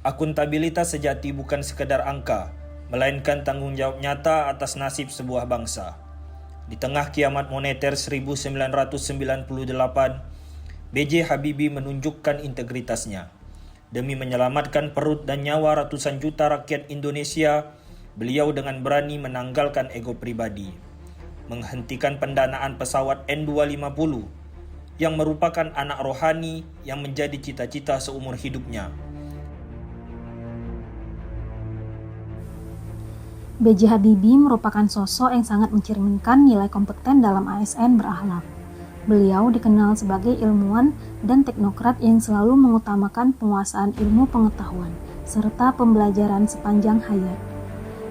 Akuntabilitas sejati bukan sekedar angka, melainkan tanggung jawab nyata atas nasib sebuah bangsa. Di tengah kiamat moneter 1998, B.J. Habibie menunjukkan integritasnya. Demi menyelamatkan perut dan nyawa ratusan juta rakyat Indonesia, beliau dengan berani menanggalkan ego pribadi, menghentikan pendanaan pesawat N250 yang merupakan anak rohani yang menjadi cita-cita seumur hidupnya. B.J. Habibie merupakan sosok yang sangat mencerminkan nilai kompeten dalam ASN berakhlak. Beliau dikenal sebagai ilmuwan dan teknokrat yang selalu mengutamakan penguasaan ilmu pengetahuan serta pembelajaran sepanjang hayat.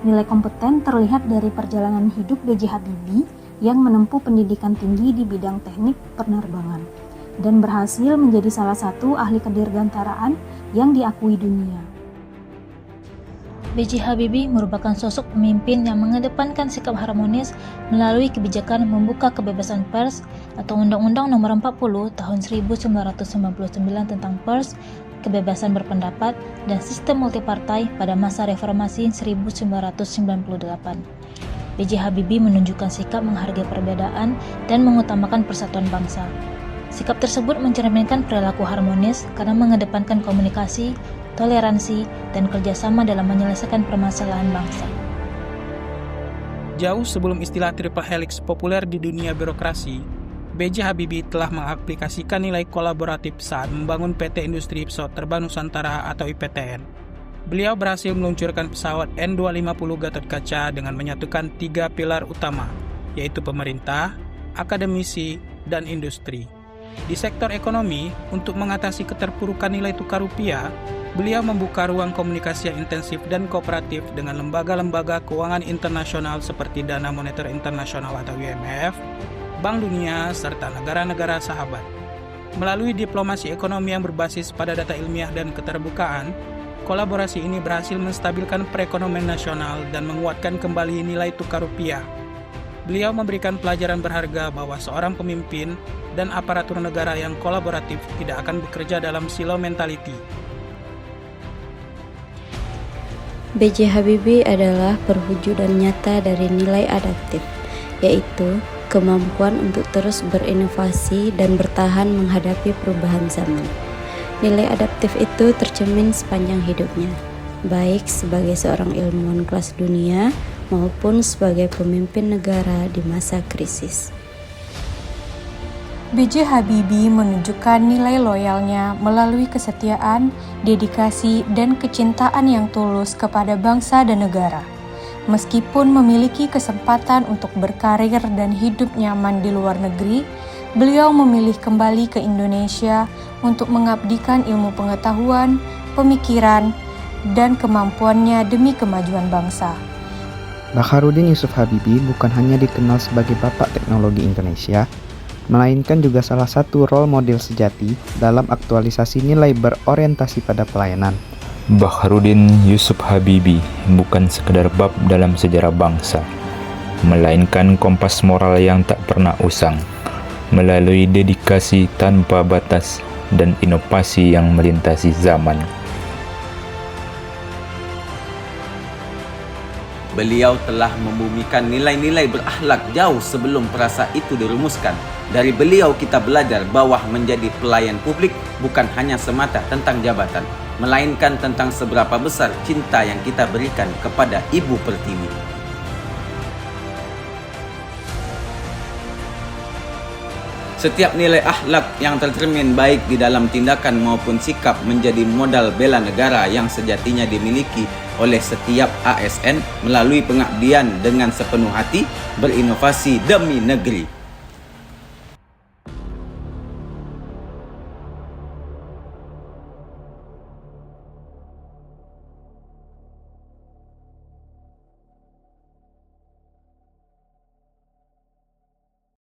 Nilai kompeten terlihat dari perjalanan hidup B.J. Habibie yang menempuh pendidikan tinggi di bidang teknik penerbangan dan berhasil menjadi salah satu ahli kedirgantaraan yang diakui dunia. B.J. Habibie merupakan sosok pemimpin yang mengedepankan sikap harmonis melalui kebijakan membuka kebebasan pers atau Undang-Undang Nomor 40 Tahun 1999 tentang pers, kebebasan berpendapat, dan sistem multipartai pada masa reformasi 1998. B.J. Habibie menunjukkan sikap menghargai perbedaan dan mengutamakan persatuan bangsa. Sikap tersebut mencerminkan perilaku harmonis karena mengedepankan komunikasi, toleransi, dan kerjasama dalam menyelesaikan permasalahan bangsa. Jauh sebelum istilah triple helix populer di dunia birokrasi, B.J. Habibie telah mengaplikasikan nilai kolaboratif saat membangun PT Industri Pesawat Terbang Nusantara atau IPTN. Beliau berhasil meluncurkan pesawat N250 Gatotkaca dengan menyatukan 3 pilar utama, yaitu pemerintah, akademisi, dan industri. Di sektor ekonomi, untuk mengatasi keterpurukan nilai tukar rupiah, beliau membuka ruang komunikasi yang intensif dan kooperatif dengan lembaga-lembaga keuangan internasional seperti Dana Moneter Internasional atau IMF, Bank Dunia, serta negara-negara sahabat. Melalui diplomasi ekonomi yang berbasis pada data ilmiah dan keterbukaan, kolaborasi ini berhasil menstabilkan perekonomian nasional dan menguatkan kembali nilai tukar rupiah. Beliau memberikan pelajaran berharga bahwa seorang pemimpin dan aparatur negara yang kolaboratif tidak akan bekerja dalam silo mentality. B.J. Habibie adalah perwujudan nyata dari nilai adaptif, yaitu kemampuan untuk terus berinovasi dan bertahan menghadapi perubahan zaman. Nilai adaptif itu tercermin sepanjang hidupnya, baik sebagai seorang ilmuwan kelas dunia maupun sebagai pemimpin negara di masa krisis. B.J. Habibie menunjukkan nilai loyalnya melalui kesetiaan, dedikasi, dan kecintaan yang tulus kepada bangsa dan negara. Meskipun memiliki kesempatan untuk berkarir dan hidup nyaman di luar negeri, beliau memilih kembali ke Indonesia untuk mengabdikan ilmu pengetahuan, pemikiran, dan kemampuannya demi kemajuan bangsa. Bakharudin Yusuf Habibie bukan hanya dikenal sebagai Bapak Teknologi Indonesia, melainkan juga salah satu role model sejati dalam aktualisasi nilai berorientasi pada pelayanan. Bakharudin Yusuf Habibie bukan sekedar bab dalam sejarah bangsa, melainkan kompas moral yang tak pernah usang, melalui dedikasi tanpa batas dan inovasi yang melintasi zaman. Beliau telah membumikan nilai-nilai berakhlak jauh sebelum perasa itu dirumuskan. Dari beliau kita belajar bahwa menjadi pelayan publik bukan hanya semata tentang jabatan, melainkan tentang seberapa besar cinta yang kita berikan kepada Ibu Pertiwi. Setiap nilai akhlak yang tercermin baik di dalam tindakan maupun sikap menjadi modal bela negara yang sejatinya dimiliki oleh setiap ASN melalui pengabdian dengan sepenuh hati berinovasi demi negeri.